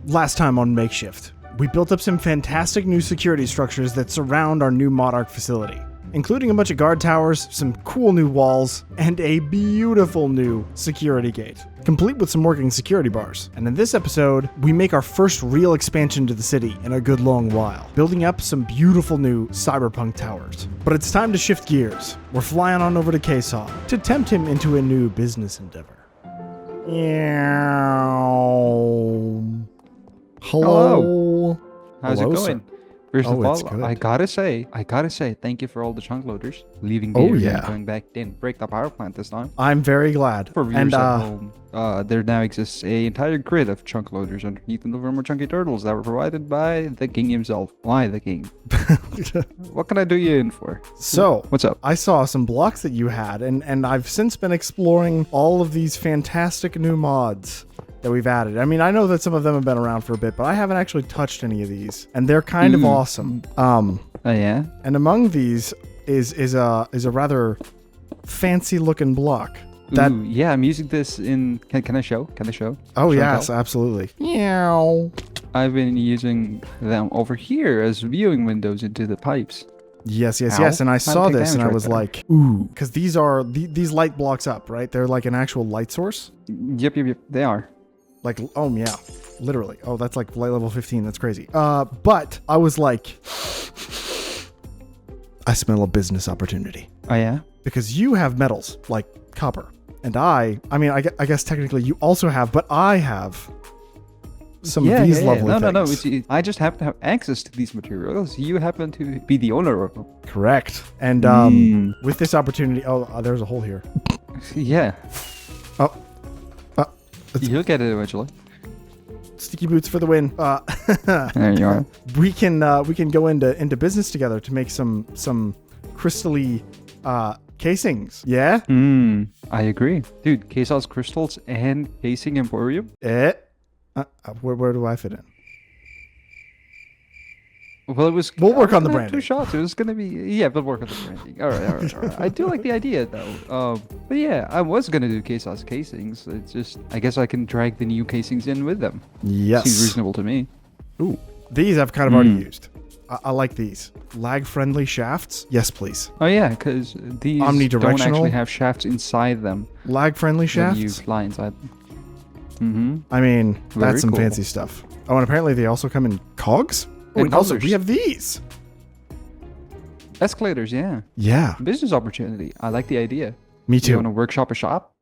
Last time on Makeshift, we built up some fantastic new security structures that surround our new Mod facility, including a bunch of guard towers, some cool new walls, and a beautiful new security gate, complete with some working security bars. And in this episode, we make our first real expansion to the city in a good long while, building up some beautiful new Cyberpunk towers. But it's time to shift gears. We're flying on over to Ksaw to tempt him into a new business endeavor. Hello. How's Hello, it going? sir. First of it's all, good. I gotta say, thank you for all the chunk loaders. Leaving Oh, there yeah. and going back in. Break the power plant this time. I'm very glad. For viewers at home, there now exists an entire grid of chunk loaders underneath the more chunky turtles that were provided by the king himself. Why the king? What can I do you in for? So, What's up? I saw some blocks that you had, and I've since been exploring all of these fantastic new mods that we've added. I mean, I know that some of them have been around for a bit, but I haven't actually touched any of these, and they're kind of awesome. Oh yeah? And among these is a rather fancy looking block. That Ooh, yeah, I'm using this in... Can I show? Can I show? Oh Show and yes, tell? absolutely. Meow. I've been using them over here as viewing windows into the pipes. Yes, Ow. and I saw take this and I damage right was there. like, ooh, because these are these light blocks up, right? They're like an actual light source. Yep, they are. Like, oh yeah, literally. Oh, that's like light level 15. That's crazy. But I was like, I smell a business opportunity Oh yeah? because you have metals like copper, and I mean, I guess technically you also have, but I have some of these lovely No, things. no. I just happen to have access to these materials. You happen to be the owner of them. Correct. And with this opportunity, there's a hole here. Yeah. Oh, You'll get it eventually. sticky boots for the win. There you are. We can go into business together to make some crystally casings. Yeah. I agree. Dude, Ksaw's crystals and casing emporium. Where do I fit in? Well, it was. We'll work I on the was gonna have branding. 2 shots. It was gonna be. Yeah, we'll work on the branding. All right. I do like the idea though. But yeah, I was gonna do Ksaw's casings. It's just, I guess I can drag the new casings in with them. Yes. Seems reasonable to me. Ooh, these I've kind of already used. I like these lag-friendly shafts. Yes, please. Oh yeah, because these don't Omnidirectional? actually have shafts inside them. Lag-friendly When you shafts. fly inside them. I mean, Very that's some cool. fancy stuff. Oh, and apparently they also come in cogs. Oh, And and also colors. we have these. Escalators, yeah. Yeah, Business opportunity. I like the idea. me You too. want to workshop a shop?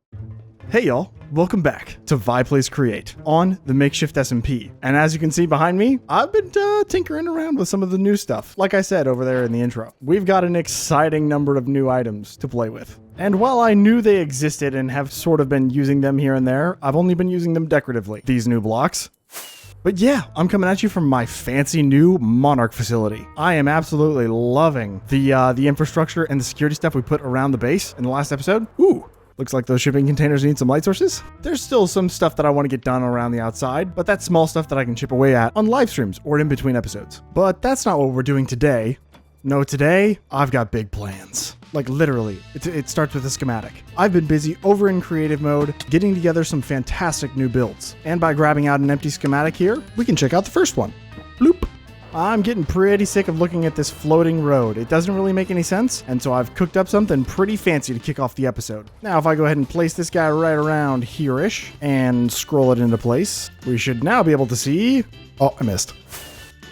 Hey y'all, welcome back to Plays Create on the Makeshift SMP. And as you can see behind me, I've been tinkering around with some of the new stuff. Like I said over there in the intro, we've got an exciting number of new items to play with. And while I knew they existed and have sort of been using them here and there, I've only been using them decoratively, these new blocks. But yeah, I'm coming at you from my fancy new Monarch facility. I am absolutely loving the infrastructure and the security stuff we put around the base in the last episode. Ooh. Looks like those shipping containers need some light sources. There's still some stuff that I want to get done around the outside, but that's small stuff that I can chip away at on live streams or in between episodes. But that's not what we're doing today. No, today, I've got big plans. Like literally, it starts with a schematic. I've been busy over in creative mode, getting together some fantastic new builds. And by grabbing out an empty schematic here, we can check out the first one. Bloop. I'm getting pretty sick of looking at this floating road. It doesn't really make any sense, and so I've cooked up something pretty fancy to kick off the episode. Now, if I go ahead and place this guy right around here-ish and scroll it into place, we should now be able to see... Oh, I missed.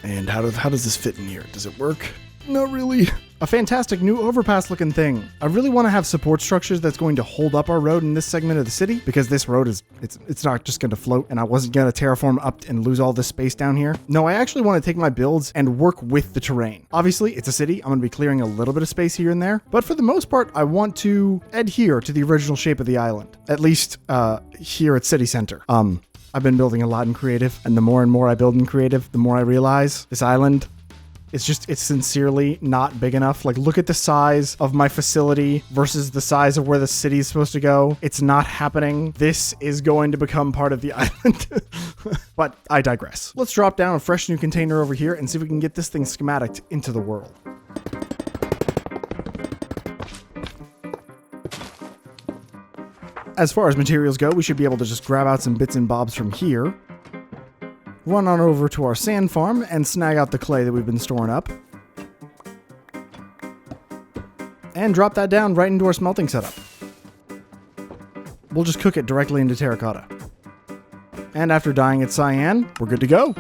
And how does this fit in here? Does it work? Not really. A fantastic new overpass looking thing. I really want to have support structures that's going to hold up our road in this segment of the city, because this road is, it's not just going to float, and I wasn't going to terraform up and lose all this space down here. No, I actually want to take my builds and work with the terrain. Obviously, it's a city. I'm going to be clearing a little bit of space here and there, but for the most part, I want to adhere to the original shape of the island, at least here at City Center. I've been building a lot in creative, and the more and more I build in creative, the more I realize this island, it's sincerely not big enough. Like, look at the size of my facility versus the size of where the city is supposed to go. It's not happening. This is going to become part of the island. But I digress. Let's drop down a fresh new container over here and see if we can get this thing schematic into the world. As far as materials go, we should be able to just grab out some bits and bobs from here. run on over to our sand farm and snag out the clay that we've been storing up. And drop that down right into our smelting setup. We'll just cook it directly into terracotta. And after dyeing it cyan, we're good to go.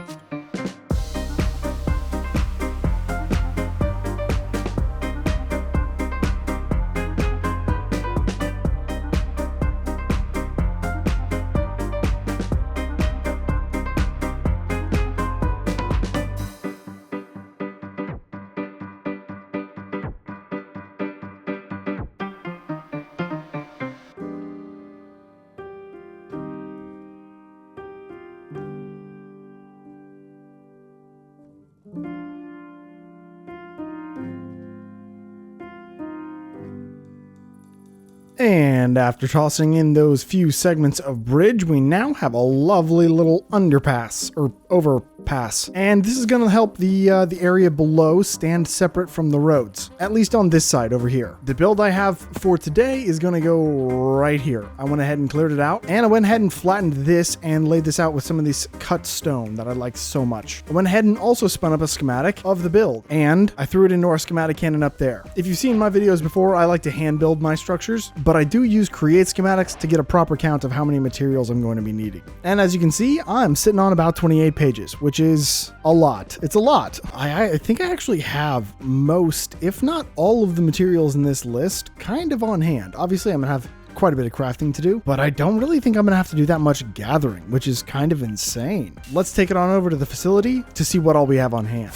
And after tossing in those few segments of bridge, we now have a lovely little underpass, or overpass. And this is going to help the area below stand separate from the roads, at least on this side over here. The build I have for today is going to go right here. I went ahead and cleared it out, and I went ahead and flattened this and laid this out with some of this cut stone that I like so much. I went ahead and also spun up a schematic of the build, and I threw it into our schematic cannon up there. If you've seen my videos before, I like to hand build my structures, but I do use create schematics to get a proper count of how many materials I'm going to be needing. And as you can see, I'm sitting on about 28 pages, which is a lot. It's a lot. I think I actually have most, if not all of the materials in this list kind of on hand. Obviously, I'm gonna have quite a bit of crafting to do, but I don't really think I'm gonna have to do that much gathering, which is kind of insane. Let's take it on over to the facility to see what all we have on hand.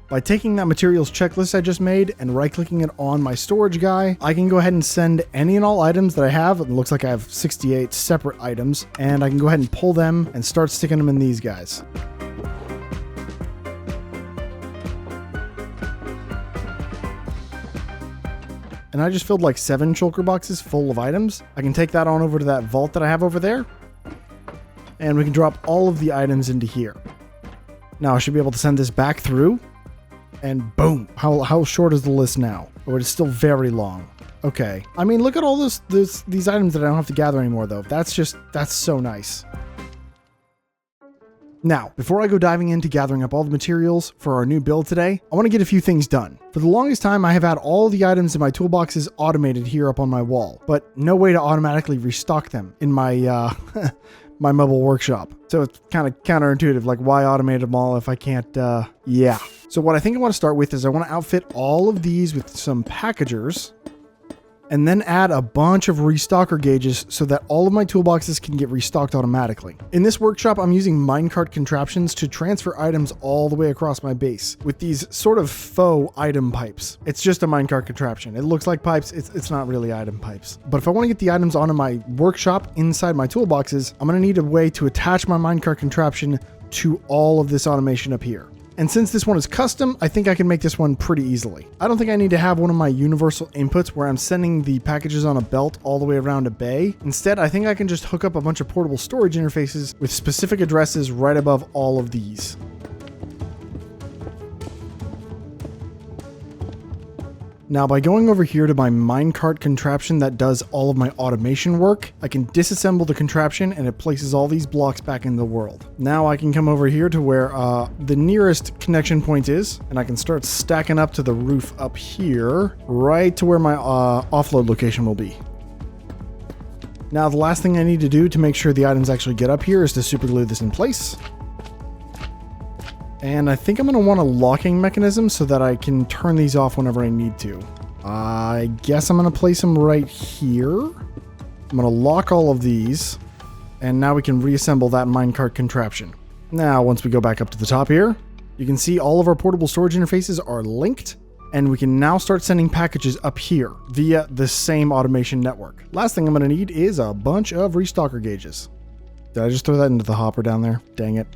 By taking that materials checklist I just made and right-clicking it on my storage guy, I can go ahead and send any and all items that I have. It looks like I have 68 separate items, and I can go ahead and pull them and start sticking them in these guys. And I just filled like 7 shulker boxes full of items. I can take that on over to that vault that I have over there, and we can drop all of the items into here. Now I should be able to send this back through. And boom. How short is the list now? Oh, it's still very long. Okay. I mean, look at all these items that I don't have to gather anymore, though. That's so nice. Now, before I go diving into gathering up all the materials for our new build today, I want to get a few things done. For the longest time, I have had all the items in my toolboxes automated here up on my wall, but no way to automatically restock them in my my mobile workshop. So it's kind of counterintuitive, like why automate them all if I can't, yeah. So what I think I want to start with is I want to outfit all of these with some packagers and then add a bunch of restocker gauges so that all of my toolboxes can get restocked automatically. In this workshop, I'm using minecart contraptions to transfer items all the way across my base with these sort of faux item pipes. It's just a minecart contraption. It looks like pipes. It's not really item pipes. But if I want to get the items onto my workshop inside my toolboxes, I'm going to need a way to attach my minecart contraption to all of this automation up here. And since this one is custom, I think I can make this one pretty easily. I don't think I need to have one of my universal inputs where I'm sending the packages on a belt all the way around a bay. Instead, I think I can just hook up a bunch of portable storage interfaces with specific addresses right above all of these. Now, by going over here to my minecart contraption that does all of my automation work, I can disassemble the contraption and it places all these blocks back in the world. Now I can come over here to where the nearest connection point is, and I can start stacking up to the roof up here, right to where my offload location will be. Now, the last thing I need to do to make sure the items actually get up here is to super glue this in place. And I think I'm going to want a locking mechanism so that I can turn these off whenever I need to. I guess I'm going to place them right here. I'm going to lock all of these. And now we can reassemble that minecart contraption. Now, once we go back up to the top here, you can see all of our portable storage interfaces are linked. And we can now start sending packages up here via the same automation network. Last thing I'm going to need is a bunch of restocker gauges. Did I just throw that into the hopper down there? Dang it.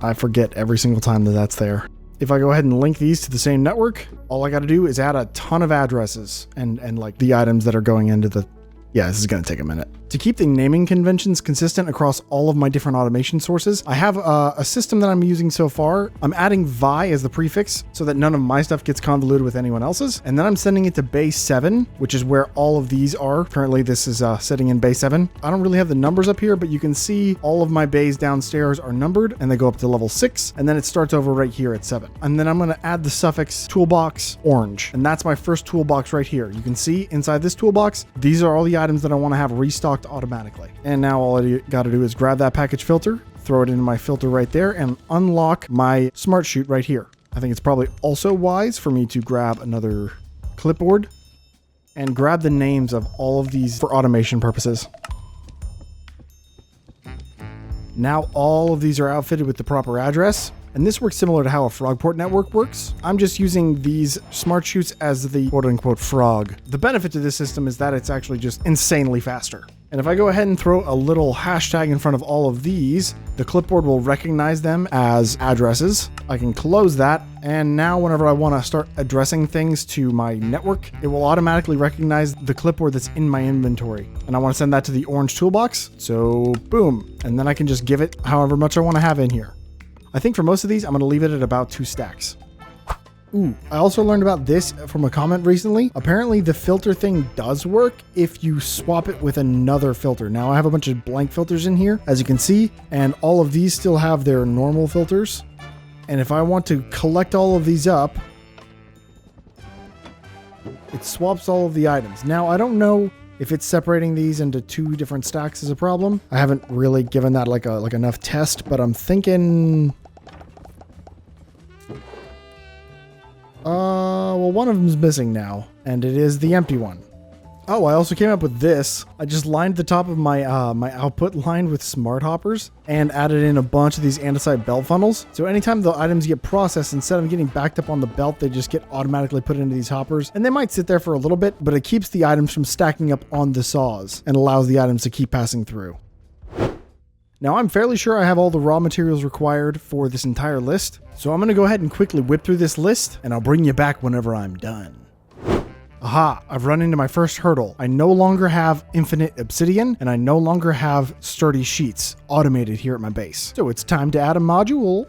I forget every single time that that's there. If I go ahead and link these to the same network, all I got to do is add a ton of addresses and like the items that are going into the... Yeah, this is going to take a minute. To keep the naming conventions consistent across all of my different automation sources, I have a system that I'm using so far. I'm adding vi as the prefix so that none of my stuff gets convoluted with anyone else's. And then I'm sending it to base 7, which is where all of these are. Currently, this is sitting in base 7. I don't really have the numbers up here, but you can see all of my bays downstairs are numbered and they go up to level 6. And then it starts over right here at 7. And then I'm going to add the suffix toolbox orange. And that's my first toolbox right here. You can see inside this toolbox, these are all the items that I want to have restocked automatically. And now all I got to do is grab that package filter, throw it into my filter right there, and unlock my smart chute right here. I think it's probably also wise for me to grab another clipboard and grab the names of all of these for automation purposes. Now all of these are outfitted with the proper address. And this works similar to how a Frogport network works. I'm just using these smart chutes as the quote-unquote frog. The benefit to this system is that it's actually just insanely faster. And if I go ahead and throw a little hashtag in front of all of these, the clipboard will recognize them as addresses. I can close that, and now whenever I want to start addressing things to my network, it will automatically recognize the clipboard that's in my inventory. And I want to send that to the orange toolbox, so boom. And then I can just give it however much I want to have in here. I think for most of these, I'm going to leave it at about 2 stacks. Ooh, I also learned about this from a comment recently. Apparently the filter thing does work if you swap it with another filter. Now I have a bunch of blank filters in here, as you can see, and all of these still have their normal filters. And if I want to collect all of these up, it swaps all of the items. Now I don't know if it's separating these into 2 different stacks is a problem. I haven't really given that like enough test, but I'm thinking... well, one of them's missing now, and it is the empty one. Oh, I also came up with this. I just lined the top of my my output line with smart hoppers and added in a bunch of these andesite belt funnels. So anytime the items get processed, instead of getting backed up on the belt, they just get automatically put into these hoppers. And they might sit there for a little bit, but it keeps the items from stacking up on the saws and allows the items to keep passing through. Now, I'm fairly sure I have all the raw materials required for this entire list, so I'm going to go ahead and quickly whip through this list, and I'll bring you back whenever I'm done. Aha, I've run into my first hurdle. I no longer have infinite obsidian, and I no longer have sturdy sheets automated here at my base. So it's time to add a module.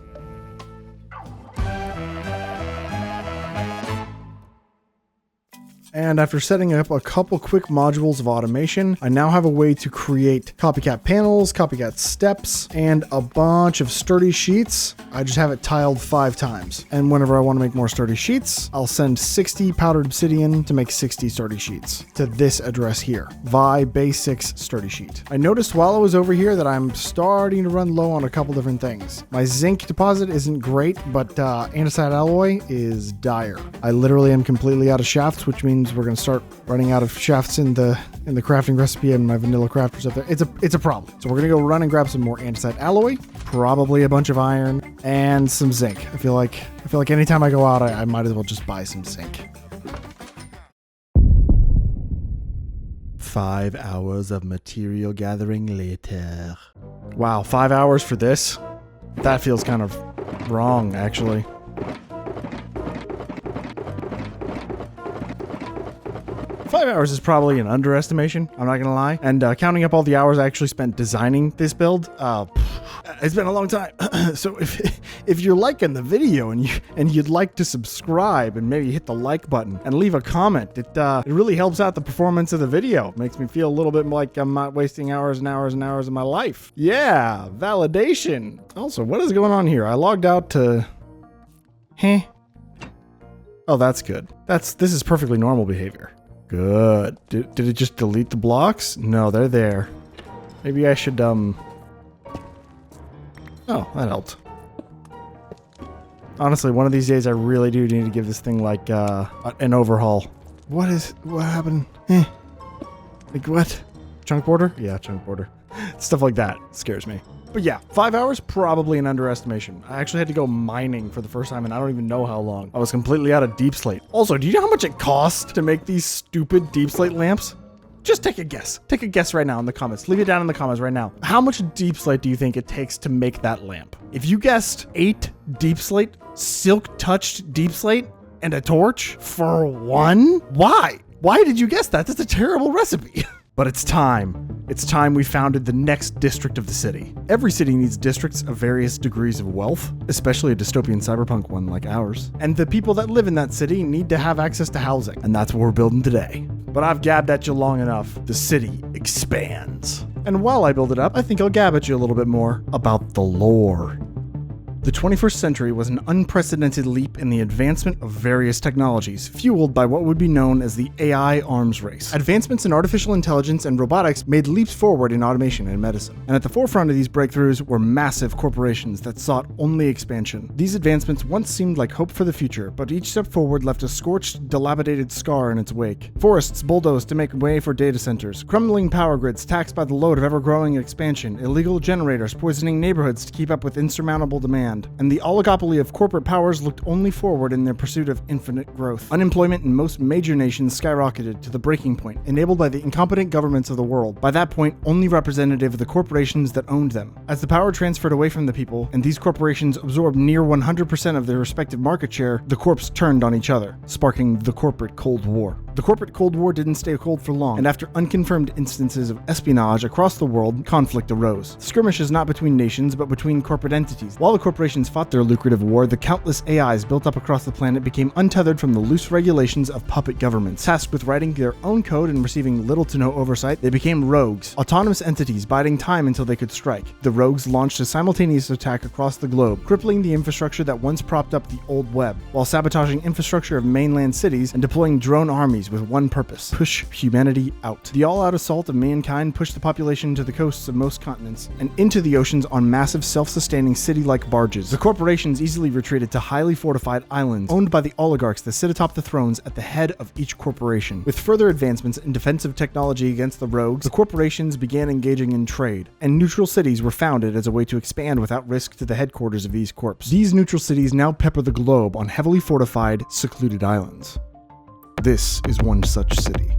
And after setting up a couple quick modules of automation, I now have a way to create copycat panels, copycat steps, and a bunch of sturdy sheets. I just have it tiled 5 times. And whenever I want to make more sturdy sheets, I'll send 60 powdered obsidian to make 60 sturdy sheets to this address here, vi base 6 sturdy sheet. I noticed while I was over here that I'm starting to run low on a couple different things. My zinc deposit isn't great, but andesite alloy is dire. I literally am completely out of shafts, which means we're going to start running out of shafts in the crafting recipe and my vanilla craft stuff there. It's a problem. So we're going to go run and grab some more andesite alloy, probably a bunch of iron, and some zinc. I feel like anytime I go out, I might as well just buy some zinc. 5 hours of material gathering later. Wow, 5 hours for this? That feels kind of wrong, actually. Five hours is probably an underestimation, I'm not gonna lie. And counting up all the hours I actually spent designing this build, it's been a long time. So if you're liking the video and you'd like to subscribe and maybe hit the like button and leave a comment, it really helps out the performance of the video. It makes me feel a little bit like I'm not wasting hours and hours and hours of my life. Yeah, validation. Also, what is going on here? I logged out to... Oh, that's good. This is perfectly normal behavior. Good. Did it just delete the blocks? No, they're there. Maybe I should, Oh, that helped. Honestly, one of these days I really do need to give this thing, like, an overhaul. What happened? Like, what? Chunk border? Yeah, chunk border. Stuff like that scares me. But yeah, 5 hours, probably an underestimation. I actually had to go mining for the first time, and I don't even know how long. I was completely out of deep slate. Also, do you know how much it costs to make these stupid deep slate lamps? Just take a guess. Take a guess right now in the comments. Leave it down in the comments right now. How much deep slate do you think it takes to make that lamp? If you guessed 8 deep slate, silk-touched deep slate, and a torch for 1? Why? Why did you guess that? That's a terrible recipe. But it's time. It's time we founded the next district of the city. Every city needs districts of various degrees of wealth, especially a dystopian cyberpunk one like ours. And the people that live in that city need to have access to housing, and that's what we're building today. But I've gabbed at you long enough. The city expands. And while I build it up, I think I'll gab at you a little bit more about the lore. The 21st century was an unprecedented leap in the advancement of various technologies, fueled by what would be known as the AI arms race. Advancements in artificial intelligence and robotics made leaps forward in automation and medicine. And at the forefront of these breakthroughs were massive corporations that sought only expansion. These advancements once seemed like hope for the future, but each step forward left a scorched, dilapidated scar in its wake. Forests bulldozed to make way for data centers, crumbling power grids taxed by the load of ever-growing expansion, illegal generators poisoning neighborhoods to keep up with insurmountable demand. And the oligopoly of corporate powers looked only forward in their pursuit of infinite growth. Unemployment in most major nations skyrocketed to the breaking point, enabled by the incompetent governments of the world, by that point only representative of the corporations that owned them. As the power transferred away from the people, and these corporations absorbed near 100% of their respective market share, the corps turned on each other, sparking the corporate Cold War. The corporate Cold War didn't stay cold for long, and after unconfirmed instances of espionage across the world, conflict arose. Skirmishes not between nations, but between corporate entities. While the corporations fought their lucrative war, the countless AIs built up across the planet became untethered from the loose regulations of puppet governments. Tasked with writing their own code and receiving little to no oversight, they became rogues, autonomous entities biding time until they could strike. The rogues launched a simultaneous attack across the globe, crippling the infrastructure that once propped up the old web, while sabotaging infrastructure of mainland cities and deploying drone armies with one purpose: push humanity out. The all-out assault of mankind pushed the population to the coasts of most continents and into the oceans on massive self-sustaining city-like barges. The corporations easily retreated to highly fortified islands owned by the oligarchs that sit atop the thrones at the head of each corporation. With further advancements in defensive technology against the rogues, the corporations began engaging in trade, and neutral cities were founded as a way to expand without risk to the headquarters of these corps. These neutral cities now pepper the globe on heavily fortified, secluded islands. This is one such city.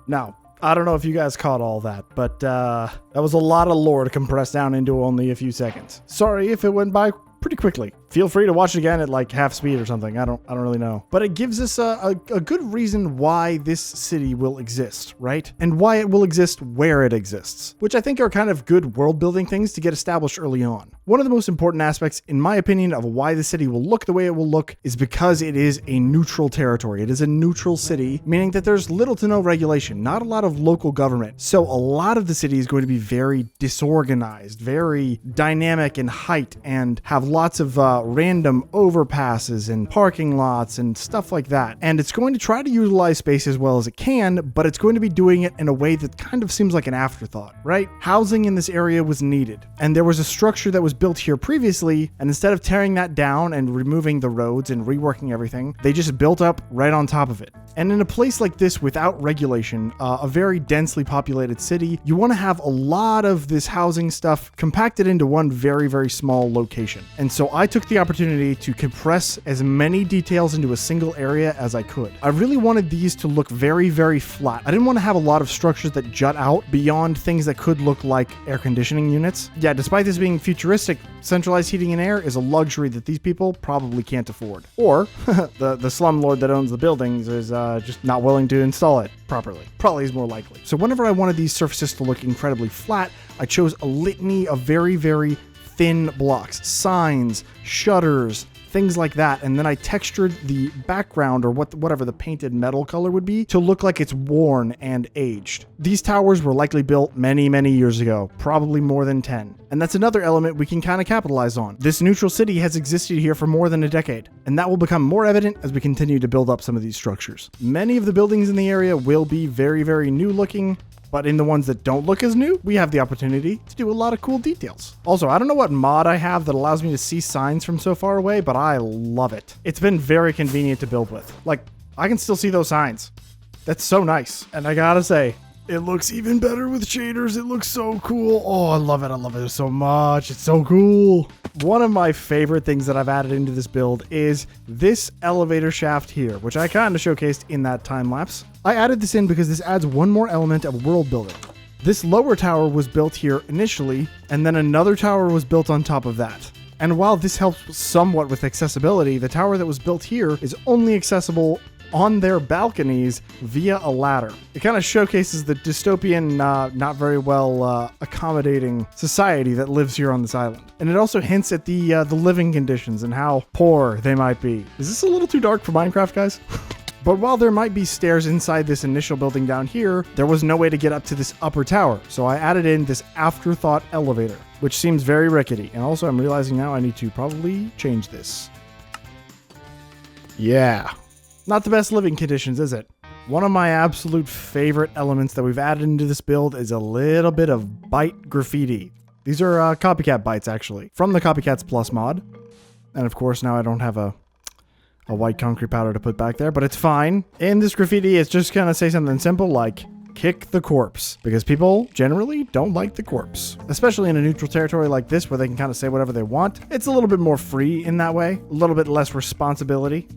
Now, I don't know if you guys caught all that, but that was a lot of lore to compress down into only a few seconds. Sorry if it went by pretty quickly. Feel free to watch it again at like half speed or something. I don't really know. But it gives us a good reason why this city will exist, right? And why it will exist where it exists, which I think are kind of good world building things to get established early on. One of the most important aspects, in my opinion, of why the city will look the way it will look is because it is a neutral territory. It is a neutral city, meaning that there's little to no regulation, not a lot of local government. So a lot of the city is going to be very disorganized, very dynamic in height, and have lots of random overpasses and parking lots and stuff like that. And it's going to try to utilize space as well as it can, but it's going to be doing it in a way that kind of seems like an afterthought, right? Housing in this area was needed, and there was a structure that was built here previously, and instead of tearing that down and removing the roads and reworking everything, they just built up right on top of it. And in a place like this without regulation, a very densely populated city, you want to have a lot of this housing stuff compacted into one very, very small location. And so I took the opportunity to compress as many details into a single area as I could. I really wanted these to look very, very flat. I didn't want to have a lot of structures that jut out beyond things that could look like air conditioning units. Yeah, despite this being futuristic, centralized heating and air is a luxury that these people probably can't afford. Or the slumlord that owns the buildings is just not willing to install it properly. Probably is more likely. So whenever I wanted these surfaces to look incredibly flat, I chose a litany of very, very thin blocks, signs, shutters, things like that, and then I textured the background, or whatever the painted metal color would be, to look like it's worn and aged. These towers were likely built many, many years ago, probably more than 10. And that's another element we can kind of capitalize on. This neutral city has existed here for more than a decade, and that will become more evident as we continue to build up some of these structures. Many of the buildings in the area will be very, very new looking, but in the ones that don't look as new, we have the opportunity to do a lot of cool details. Also, I don't know what mod I have that allows me to see signs from so far away, but I love it. It's been very convenient to build with. Like, I can still see those signs. That's so nice. And I gotta say, it looks even better with shaders. It looks so cool. Oh, I love it. I love it so much. It's so cool. One of my favorite things that I've added into this build is this elevator shaft here, which I kind of showcased in that time lapse. I added this in because this adds one more element of world building. This lower tower was built here initially, and then another tower was built on top of that. And while this helps somewhat with accessibility, the tower that was built here is only accessible on their balconies via a ladder. It kind of showcases the dystopian, not very well accommodating society that lives here on this island. And it also hints at the living conditions and how poor they might be. Is this a little too dark for Minecraft, guys? But while there might be stairs inside this initial building down here, there was no way to get up to this upper tower. So I added in this afterthought elevator, which seems very rickety. And also I'm realizing now I need to probably change this. Yeah. Not the best living conditions, is it? One of my absolute favorite elements that we've added into this build is a little bit of bite graffiti. These are copycat bites, actually, from the Copycats Plus mod. And of course, now I don't have a white concrete powder to put back there, but it's fine. In this graffiti, it's just gonna say something simple like, kick the corpse, because people generally don't like the corpse, especially in a neutral territory like this where they can kind of say whatever they want. It's a little bit more free in that way, a little bit less responsibility.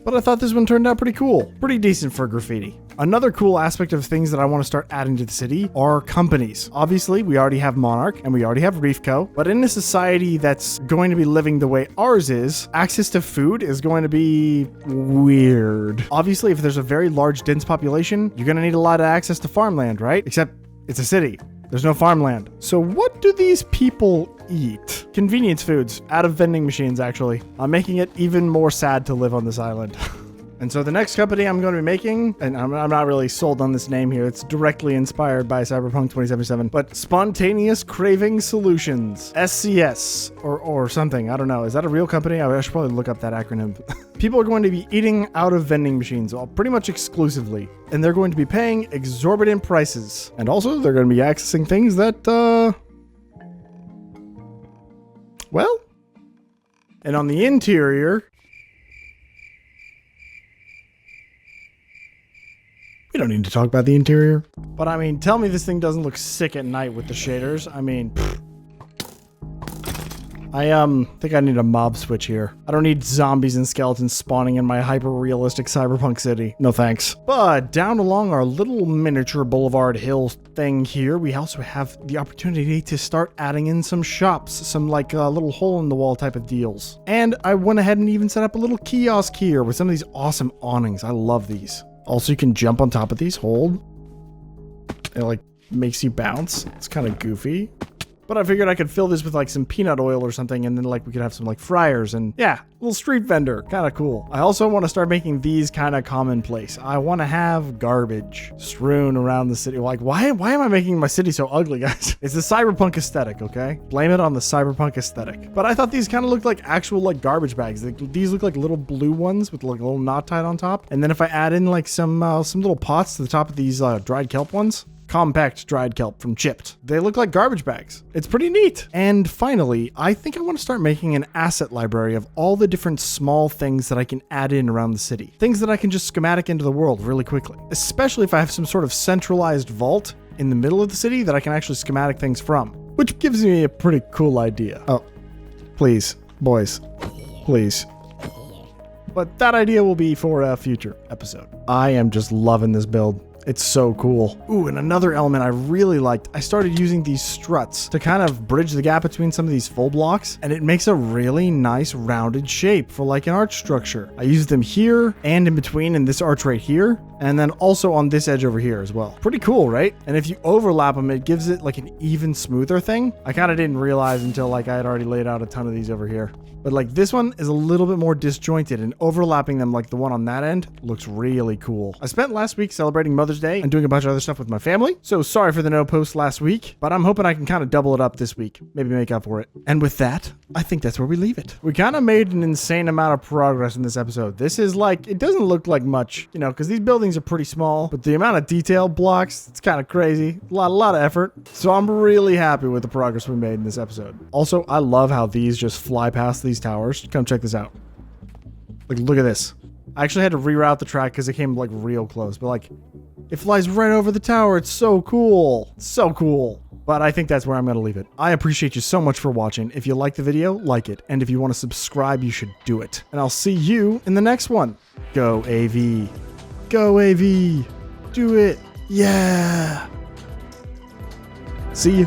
But I thought this one turned out pretty cool. Pretty decent for graffiti. Another cool aspect of things that I want to start adding to the city are companies. Obviously, we already have Monarch and we already have Reefco, but in a society that's going to be living the way ours is, access to food is going to be weird. Obviously, if there's a very large, dense population, you're going to need a lot of access to farmland, right? Except it's a city. There's no farmland. So what do these people eat? Convenience foods out of vending machines, actually. I'm making it even more sad to live on this island. And so the next company I'm going to be making, and I'm not really sold on this name here, it's directly inspired by Cyberpunk 2077, but Spontaneous Craving Solutions, SCS, or something, I don't know. Is that a real company? I should probably look up that acronym. People are going to be eating out of vending machines, pretty much exclusively, and they're going to be paying exorbitant prices. And also, they're going to be accessing things that, well, and on the interior, we don't need to talk about the interior. But I mean, tell me this thing doesn't look sick at night with the shaders. I mean, I think I need a mob switch here. I don't need zombies and skeletons spawning in my hyper-realistic cyberpunk city. No thanks. But down along our little miniature boulevard hill thing here, we also have the opportunity to start adding in some shops, some like little hole-in-the-wall type of deals. And I went ahead and even set up a little kiosk here with some of these awesome awnings. I love these. Also, you can jump on top of these, hold. It like makes you bounce. It's kind of goofy. But I figured I could fill this with like some peanut oil or something, and then like we could have some like fryers and yeah, little street vendor, kind of cool. I also want to start making these kind of commonplace. I want to have garbage strewn around the city. Like, why am I making my city so ugly, guys? It's the cyberpunk aesthetic, okay? Blame it on the cyberpunk aesthetic. But I thought these kind of looked like actual like garbage bags. These look like little blue ones with like a little knot tied on top. And then if I add in like some little pots to the top of these dried kelp ones, compact dried kelp from Chipped. They look like garbage bags. It's pretty neat. And finally, I think I want to start making an asset library of all the different small things that I can add in around the city. Things that I can just schematic into the world really quickly. Especially if I have some sort of centralized vault in the middle of the city that I can actually schematic things from. Which gives me a pretty cool idea. Oh, please, boys, please. But that idea will be for a future episode. I am just loving this build. It's so cool. Ooh, and another element I really liked, I started using these struts to kind of bridge the gap between some of these full blocks, and it makes a really nice rounded shape for like an arch structure. I used them here and in between in this arch right here, and then also on this edge over here as well. Pretty cool, right? And if you overlap them, it gives it like an even smoother thing. I kind of didn't realize until like I had already laid out a ton of these over here. But like this one is a little bit more disjointed, and overlapping them like the one on that end looks really cool. I spent last week celebrating Mother's Day and doing a bunch of other stuff with my family. So sorry for the no post last week, but I'm hoping I can kind of double it up this week. Maybe make up for it. And with that, I think that's where we leave it. We kind of made an insane amount of progress in this episode. This is like, it doesn't look like much, you know, because these buildings are pretty small, but the amount of detail blocks, it's kind of crazy. A lot of effort. So I'm really happy with the progress we made in this episode. Also, I love how these just fly past these towers. Come check this out. Like, look at this. I actually had to reroute the track because it came like real close, but like it flies right over the tower. It's so cool. So cool. But I think that's where I'm going to leave it. I appreciate you so much for watching. If you like the video, like it. And if you want to subscribe, you should do it. And I'll see you in the next one. Go AV. Go AV. Do it. Yeah. See you.